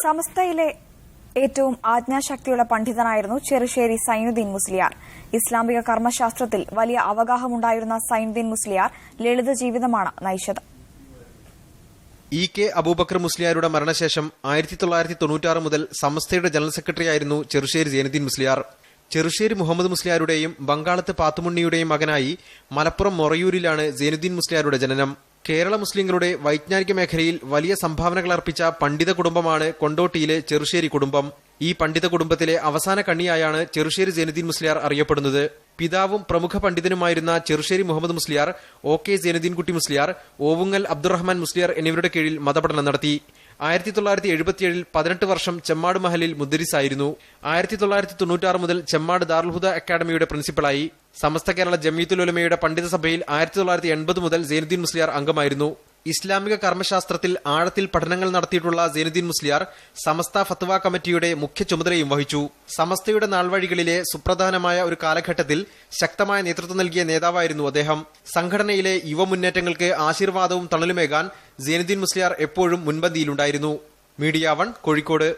സമസ്തയിലെ ഏറ്റവും ആജ്ഞാശക്തിയുള്ള പണ്ഡിതനായിരുന്നു ചെറുശ്ശേരി സൈനുദ്ദീൻ മുസ്ലിയാർ. ഇസ്ലാമിക കർമ്മശാസ്ത്രത്തിൽ വലിയ അവഗാഹമുണ്ടായിരുന്ന സൈനുദ്ദീൻ മുസ്ലിയാർ ലളിത ജീവിതമാണ് നയിച്ചത്. കെ അബൂബക്കർ മുസ്ലിയാരുടെ മരണശേഷം 1996 മുതൽ സമസ്തയുടെ ജനറൽ സെക്രട്ടറിയായിരുന്നു ചെറുശ്ശേരി സൈനുദ്ദീൻ മുസ്ലിയാർ. ചെറുശ്ശേരി മുഹമ്മദ് മുസ്ലിയാരുടെയും ബംഗാളത്ത് പാത്തുമുണ്ണിയുടെയും മകനായി മലപ്പുറം മൊറയൂരിലാണ് സൈനുദ്ദീൻ മുസ്ലിയാരുടെ ജനനം. കേരള മുസ്ലിങ്ങളുടെ വൈജ്ഞാനിക മേഖലയിൽ വലിയ സംഭാവനകൾ അർപ്പിച്ച പണ്ഡിത കുടുംബമാണ് കൊണ്ടോട്ടിയിലെ ചെറുശ്ശേരി കുടുംബം. ഈ പണ്ഡിത കുടുംബത്തിലെ അവസാന കണ്ണിയായാണ് ചെറുശ്ശേരി സൈനുദ്ദീൻ മുസ്ലിയാർ അറിയപ്പെടുന്നത്. പിതാവും പ്രമുഖ പണ്ഡിതനുമായിരുന്ന ചെറുശ്ശേരി മുഹമ്മദ് മുസ്ലിയാർ, കെ സൈനുദ്ദീൻകുട്ടി മുസ്ലിയാർ, ഓവുങ്ങൽ അബ്ദുറഹ്മാൻ മുസ്ലിയാർ എന്നിവരുടെ കീഴിൽ മതപഠനം നടത്തി. 1977 18 വർഷം ചെമ്മാട് മഹലിൽ മുദ്രിസായിരുന്നു. 1996 മുതൽ ചെമ്മാട് ദാറുൽ അക്കാദമിയുടെ പ്രിൻസിപ്പളായി. സമസ്ത കേരള ജംഇയ്യത്തുൽ ഉലമയുടെ പണ്ഡിത സഭയിൽ 1980 മുതൽ സൈനുദ്ദീൻ മുസ്ലിയാർ അംഗമായിരുന്നു. ഇസ്ലാമിക കർമ്മശാസ്ത്രത്തിൽ ആഴത്തിൽ പഠനങ്ങൾ നടത്തിയിട്ടുള്ള സൈനുദ്ദീൻ മുസ്ലിയാർ സമസ്ത ഫത്വ കമ്മിറ്റിയുടെ മുഖ്യ ചുമതലയും വഹിച്ചു. സമസ്തയുടെ നാൾവഴികളിലെ സുപ്രധാനമായ ഒരു കാലഘട്ടത്തിൽ ശക്തമായ നേതൃത്വം നൽകിയ നേതാവായിരുന്നു അദ്ദേഹം. സംഘടനയിലെ യുവമുന്നേറ്റങ്ങൾക്ക് ആശീർവാദവും തണലുമേകാൻ സൈനുദ്ദീൻ മുസ്ലിയാർ എപ്പോഴും മുൻപന്തിയിലുണ്ടായിരുന്നു. മീഡിയ 1 കോഴിക്കോട്.